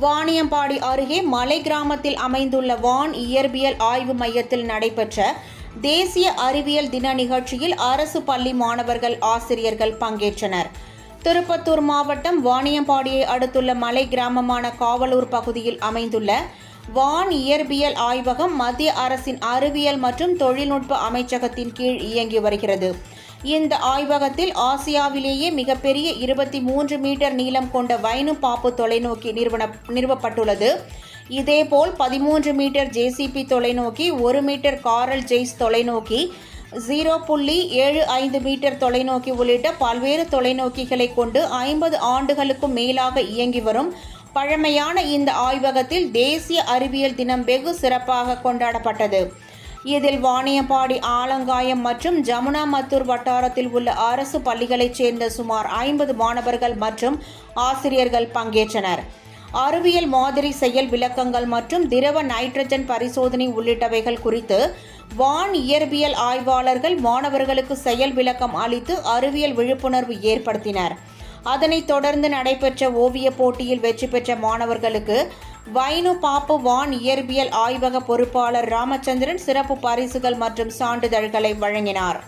வாணியம்பாடி அருகே மலை கிராமத்தில் அமைந்துள்ள வான் இயற்பியல் ஆய்வு மையத்தில் நடைபெற்ற தேசிய அறிவியல் தின நிகழ்ச்சியில் அரசு பள்ளி மாணவர்கள், ஆசிரியர்கள் பங்கேற்றனர். திருப்பத்தூர் மாவட்டம் வாணியம்பாடியை அடுத்துள்ள மலை கிராமமான காவலூர் பகுதியில் அமைந்துள்ள வான் இயற்பியல் ஆய்வகம் மத்திய அரசின் அறிவியல் மற்றும் தொழில்நுட்ப அமைச்சகத்தின் கீழ் இயங்கி வருகிறது. இந்த ஆய்வகத்தில் ஆசியாவிலேயே மிகப்பெரிய 23 மீட்டர் நீளம் கொண்ட வைனு பாப்பு தொலைநோக்கி நிறுவப்பட்டுள்ளது. இதேபோல் 13 மீட்டர் ஜேசிபி தொலைநோக்கி, 1 மீட்டர் காரல் ஜெய்ஸ் தொலைநோக்கி, 0.75 மீட்டர் தொலைநோக்கி உள்ளிட்ட பல்வேறு தொலைநோக்கிகளை கொண்டு 50 ஆண்டுகளுக்கும் மேலாக இயங்கி வரும் பழமையான இந்த ஆய்வகத்தில் தேசிய அறிவியல் தினம் வெகு சிறப்பாக கொண்டாடப்பட்டது. இதில் வாணியம்பாடி, ஆலங்காயம் மற்றும் ஜமுனாமத்தூர் வட்டாரத்தில் உள்ள அரசு பள்ளிகளைச் சேர்ந்த சுமார் 50 மாணவர்கள் மற்றும் ஆசிரியர்கள் பங்கேற்றனர். அறிவியல் மாதிரி செயல் விளக்கங்கள் மற்றும் திரவ நைட்ரஜன் பரிசோதனை உள்ளிட்டவைகள் குறித்து வான் இயற்பியல் ஆய்வாளர்கள் மாணவர்களுக்கு செயல் விளக்கம் அளித்து அறிவியல் விழிப்புணர்வு ஏற்படுத்தினர். அதனைத் தொடர்ந்து நடைபெற்ற ஓவியப் போட்டியில் வெற்றி பெற்ற மாணவர்களுக்கு வைனு பாப்பு வான் இயற்பியல் ஆய்வக பொறுப்பாளர் ராமச்சந்திரன் சிறப்பு பரிசுகள் மற்றும் சான்றிதழ்களை வழங்கினார்.